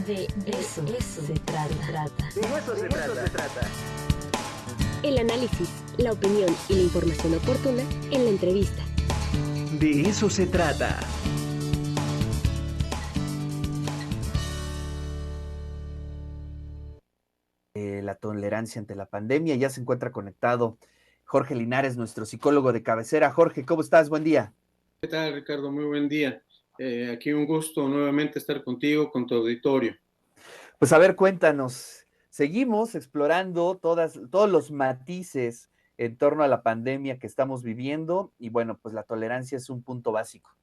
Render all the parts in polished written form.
De eso se trata. De eso se trata. El análisis, la opinión y la información oportuna en la entrevista. De eso se trata. La tolerancia ante la pandemia. Ya se encuentra conectado Jorge Linares, nuestro psicólogo de cabecera. Jorge, ¿cómo estás? Buen día. ¿Qué tal, Ricardo? Muy buen día. Aquí un gusto nuevamente estar contigo, con tu auditorio. Pues a ver, cuéntanos. Seguimos explorando todos los matices en torno a la pandemia que estamos viviendo y bueno, pues la tolerancia es un punto básico.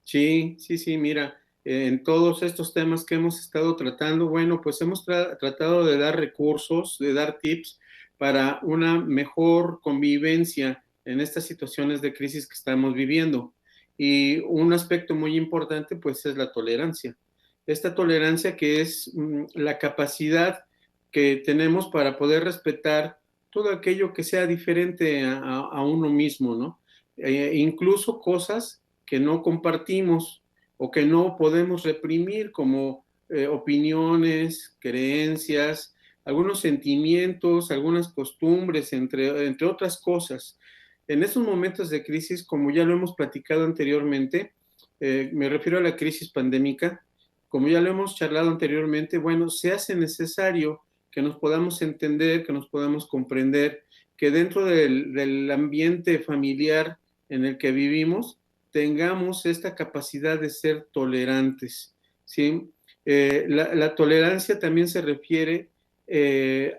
Sí, mira, en todos estos temas que hemos estado tratando, bueno, pues hemos tratado de dar recursos, de dar tips para una mejor convivencia en estas situaciones de crisis que estamos viviendo. Y un aspecto muy importante, pues, es la tolerancia. Esta tolerancia que es la capacidad que tenemos para poder respetar todo aquello que sea diferente a uno mismo, ¿no? Incluso cosas que no compartimos o que no podemos reprimir, como opiniones, creencias, algunos sentimientos, algunas costumbres, entre otras cosas. En estos momentos de crisis, como ya lo hemos platicado anteriormente, me refiero a la crisis pandémica, como ya lo hemos charlado anteriormente, bueno, se hace necesario que nos podamos entender, que nos podamos comprender, que dentro del ambiente familiar en el que vivimos, tengamos esta capacidad de ser tolerantes, ¿sí? La tolerancia también se refiere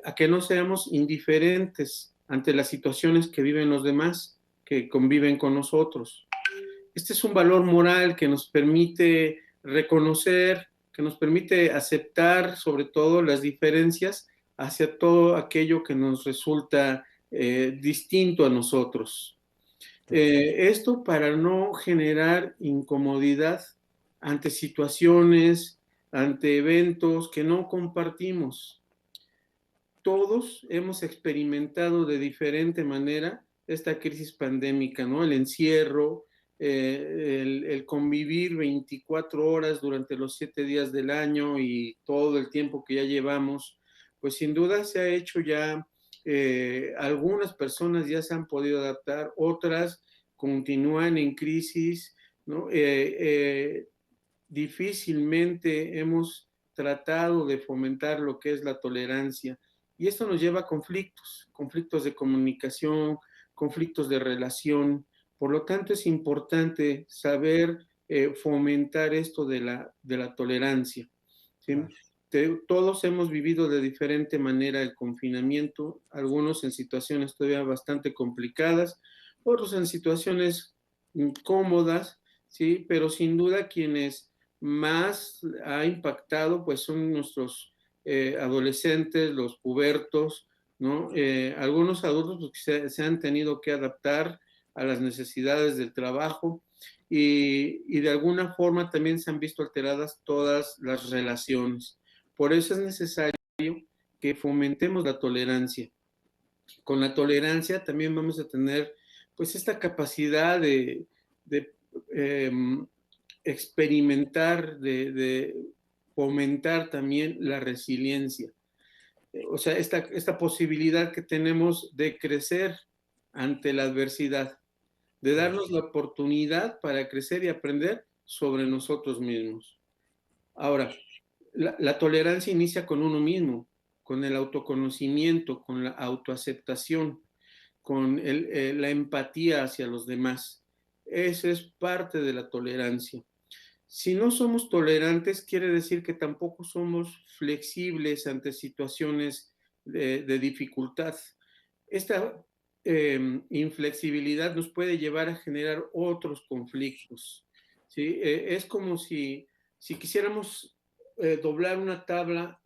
a que no seamos indiferentes ante las situaciones que viven los demás, que conviven con nosotros. Este es un valor moral que nos permite reconocer, que nos permite aceptar sobre todo las diferencias hacia todo aquello que nos resulta distinto a nosotros. Esto para no generar incomodidad ante situaciones, ante eventos que no compartimos. Todos hemos experimentado de diferente manera esta crisis pandémica, ¿no? El encierro, el convivir 24 horas durante los 7 días del año y todo el tiempo que ya llevamos, pues sin duda se ha hecho ya, algunas personas ya se han podido adaptar, otras continúan en crisis, ¿no? Difícilmente hemos tratado de fomentar lo que es la tolerancia. Y esto nos lleva a conflictos de comunicación, conflictos de relación. Por lo tanto, es importante saber fomentar esto de la tolerancia, ¿sí? Claro. Todos hemos vivido de diferente manera el confinamiento, algunos en situaciones todavía bastante complicadas, otros en situaciones cómodas, ¿sí? Pero sin duda quienes más ha impactado pues son nuestros adolescentes, los pubertos, ¿no? Algunos adultos pues, se han tenido que adaptar a las necesidades del trabajo y de alguna forma también se han visto alteradas todas las relaciones. Por eso es necesario que fomentemos la tolerancia. Con la tolerancia también vamos a tener pues esta capacidad de experimentar, de fomentar también la resiliencia. O sea, esta posibilidad que tenemos de crecer ante la adversidad, de darnos la oportunidad para crecer y aprender sobre nosotros mismos. Ahora, la tolerancia inicia con uno mismo, con el autoconocimiento, con la autoaceptación, con la empatía hacia los demás. Eso es parte de la tolerancia. Si no somos tolerantes, quiere decir que tampoco somos flexibles ante situaciones de dificultad. Esta inflexibilidad nos puede llevar a generar otros conflictos, ¿sí? Es como si quisiéramos doblar una tabla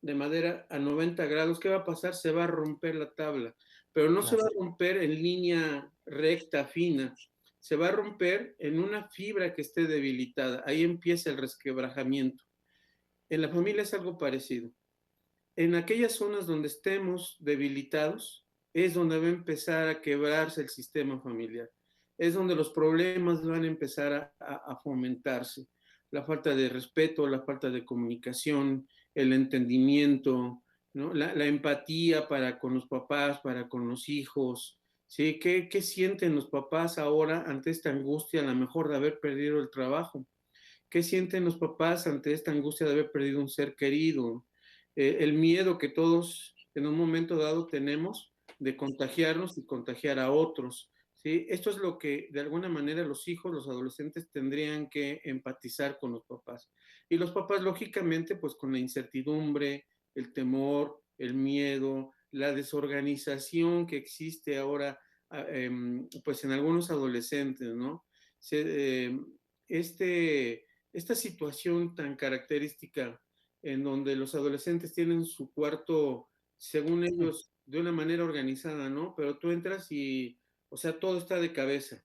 de madera a 90 grados, ¿qué va a pasar? Se va a romper la tabla, pero no se va a romper en línea recta, fina, se va a romper en una fibra que esté debilitada. Ahí empieza el resquebrajamiento. En la familia es algo parecido. En aquellas zonas donde estemos debilitados, es donde va a empezar a quebrarse el sistema familiar. Es donde los problemas van a empezar a fomentarse. la falta de respeto, la falta de comunicación, el entendimiento, ¿no? La empatía para con los papás, para con los hijos, ¿sí? ¿Qué sienten los papás ahora ante esta angustia, a lo mejor de haber perdido el trabajo? ¿Qué sienten los papás ante esta angustia de haber perdido un ser querido? El miedo que todos en un momento dado tenemos de contagiarnos y contagiar a otros. ¿Sí? Esto es lo que de alguna manera los hijos, los adolescentes tendrían que empatizar con los papás. Y los papás, lógicamente, pues con la incertidumbre, el temor, el miedo, la desorganización que existe ahora, pues en algunos adolescentes, ¿no? Se, este, esta situación tan característica en donde los adolescentes tienen su cuarto, según ellos, de una manera organizada, ¿no? Pero tú entras y, o sea, todo está de cabeza.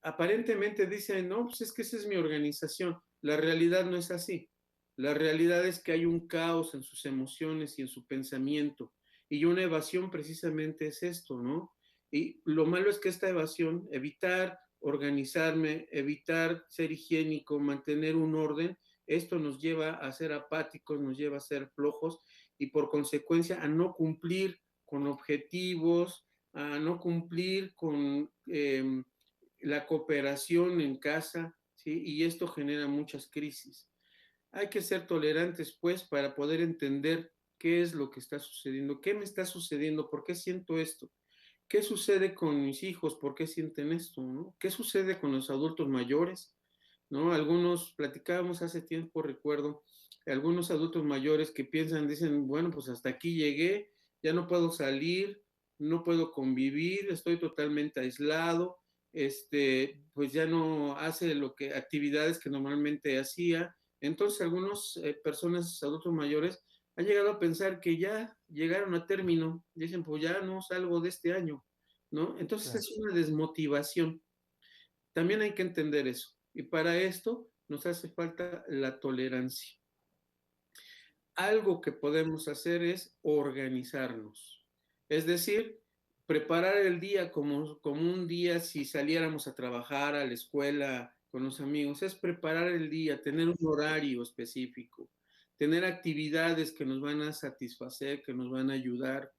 Aparentemente dicen, no, pues es que esa es mi organización. La realidad no es así. La realidad es que hay un caos en sus emociones y en su pensamiento. Y una evasión precisamente es esto, ¿no? Y lo malo es que esta evasión, evitar organizarme, evitar ser higiénico, mantener un orden, esto nos lleva a ser apáticos, nos lleva a ser flojos y por consecuencia a no cumplir con objetivos, a no cumplir con la cooperación en casa, ¿sí? Y esto genera muchas crisis. Hay que ser tolerantes, pues, para poder entender qué es lo que está sucediendo, qué me está sucediendo, por qué siento esto, qué sucede con mis hijos, por qué sienten esto, ¿no? ¿Qué sucede con los adultos mayores? ¿No? Algunos platicábamos hace tiempo, recuerdo, algunos adultos mayores que piensan, dicen, bueno, pues hasta aquí llegué, ya no puedo salir, no puedo convivir, estoy totalmente aislado, pues ya no hace lo que actividades que normalmente hacía. Entonces, algunas personas, adultos mayores, han llegado a pensar que ya llegaron a término, dicen, pues ya no salgo de este año, ¿no? Entonces Claro. es una desmotivación. También hay que entender eso. Y para esto nos hace falta la tolerancia. Algo que podemos hacer es organizarnos. Es decir, preparar el día como un día si saliéramos a trabajar, a la escuela, con los amigos. Es preparar el día, tener un horario específico, tener actividades que nos van a satisfacer, que nos van a ayudar.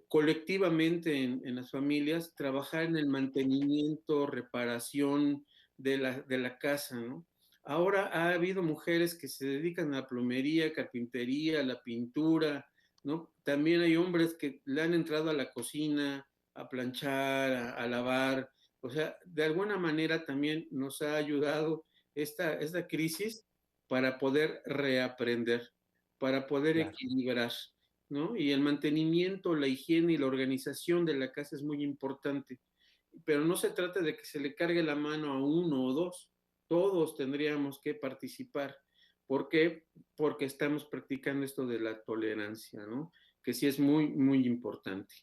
Colectivamente en las familias, trabajar en el mantenimiento, reparación de la casa, ¿no? Ahora ha habido mujeres que se dedican a la plomería, carpintería, a la pintura, ¿no? También hay hombres que le han entrado a la cocina, a planchar, a lavar. O sea, de alguna manera también nos ha ayudado esta crisis para poder reaprender, para poder Claro. equilibrar. ¿No? Y el mantenimiento, la higiene y la organización de la casa es muy importante. Pero no se trata de que se le cargue la mano a uno o dos. Todos tendríamos que participar. ¿Por qué? Porque estamos practicando esto de la tolerancia, ¿no? Que sí es muy, muy importante.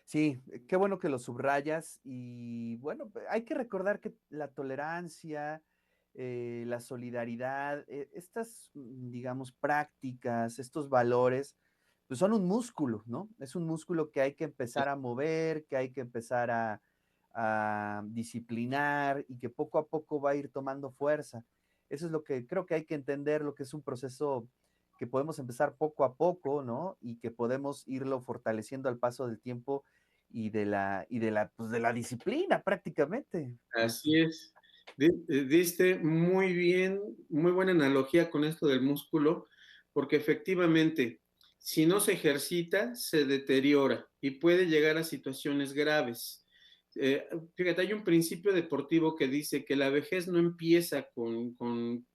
Sí, qué bueno que lo subrayas y bueno, hay que recordar que la tolerancia, la solidaridad, estas, digamos, prácticas, estos valores, pues son un músculo, ¿no? Es un músculo que hay que empezar a mover, que hay que empezar a disciplinar y que poco a poco va a ir tomando fuerza. Eso es lo que creo que hay que entender, lo que es un proceso que podemos empezar poco a poco, ¿no? Y que podemos irlo fortaleciendo al paso del tiempo pues de la disciplina prácticamente. Así es. Diste muy bien, muy buena analogía con esto del músculo, porque efectivamente, si no se ejercita, se deteriora y puede llegar a situaciones graves. Fíjate, hay un principio deportivo que dice que la vejez no empieza con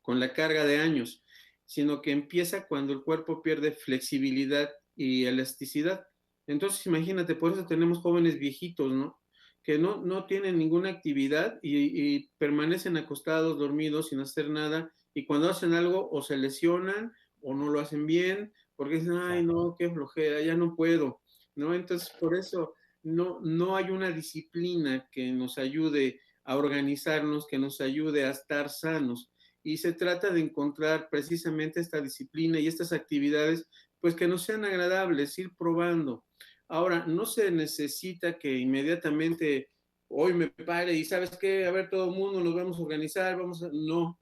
la carga de años, sino que empieza cuando el cuerpo pierde flexibilidad y elasticidad. Entonces, imagínate, por eso tenemos jóvenes viejitos, ¿no? Que no tienen ninguna actividad y permanecen acostados, dormidos, sin hacer nada, y cuando hacen algo o se lesionan o no lo hacen bien, porque dicen, ay, Claro, no, qué flojera, ya no puedo, ¿no? Entonces, por eso no hay una disciplina que nos ayude a organizarnos, que nos ayude a estar sanos. Y se trata de encontrar precisamente esta disciplina y estas actividades, pues que nos sean agradables, ir probando. Ahora, no se necesita que inmediatamente hoy me pare y ¿sabes qué? A ver, todo el mundo nos vamos a organizar, No.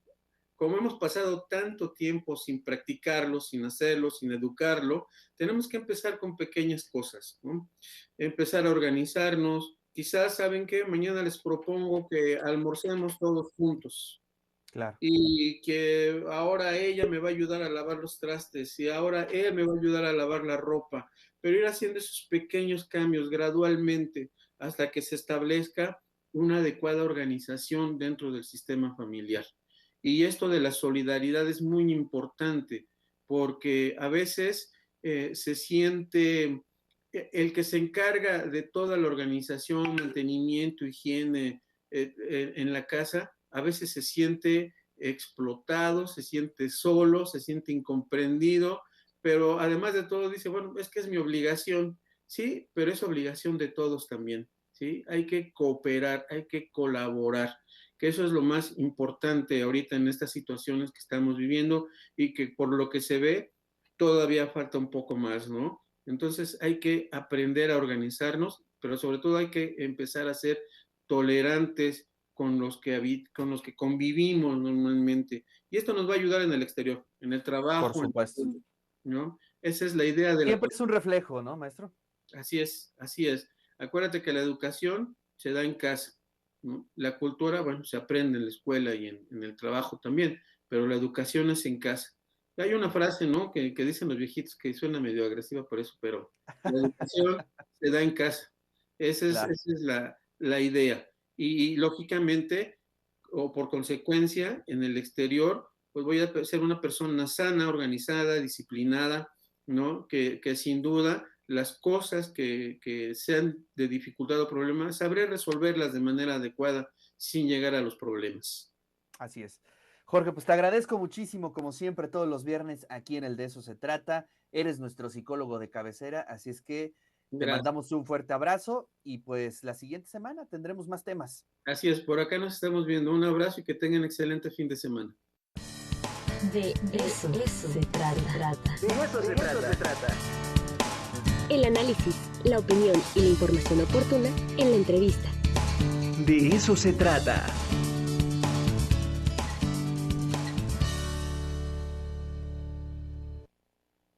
Como hemos pasado tanto tiempo sin practicarlo, sin hacerlo, sin educarlo, tenemos que empezar con pequeñas cosas, ¿no? Empezar a organizarnos. Quizás, ¿saben qué? Mañana les propongo que almorcemos todos juntos Claro, y que ahora ella me va a ayudar a lavar los trastes y ahora él me va a ayudar a lavar la ropa, pero ir haciendo esos pequeños cambios gradualmente hasta que se establezca una adecuada organización dentro del sistema familiar. Y esto de la solidaridad es muy importante porque a veces se siente el que se encarga de toda la organización, mantenimiento, higiene en la casa, a veces se siente explotado, se siente solo, se siente incomprendido, pero además de todo dice, bueno, es que es mi obligación, sí, pero es obligación de todos también, ¿sí? Hay que cooperar, hay que colaborar, que eso es lo más importante ahorita en estas situaciones que estamos viviendo y que por lo que se ve todavía falta un poco más, ¿no? Entonces hay que aprender a organizarnos, pero sobre todo hay que empezar a ser tolerantes con los que convivimos normalmente. Y esto nos va a ayudar en el exterior, en el por trabajo, supuesto. ¿no? Esa es la idea de la... Siempre es un reflejo, ¿no, maestro? Así es, así es. Acuérdate que la educación se da en casa, ¿no? La cultura, bueno, se aprende en la escuela y en el trabajo también, pero la educación es en casa. Y hay una frase, ¿no? Que dicen los viejitos que suena medio agresiva por eso, pero la educación se da en casa. Claro. Esa es la idea. Y lógicamente, o por consecuencia, en el exterior, pues voy a ser una persona sana, organizada, disciplinada, ¿no? Que sin duda las cosas que sean de dificultad o problema, sabré resolverlas de manera adecuada sin llegar a los problemas. Así es. Jorge, pues te agradezco muchísimo, como siempre, todos los viernes aquí en el De Eso Se Trata. Eres nuestro psicólogo de cabecera, así es que te Gracias. mandamos un fuerte abrazo y pues la siguiente semana tendremos más temas. Así es, por acá nos estamos viendo. Un abrazo y que tengan excelente fin de semana. De eso se trata. De eso se trata. El análisis, la opinión y la información oportuna en la entrevista. De eso se trata.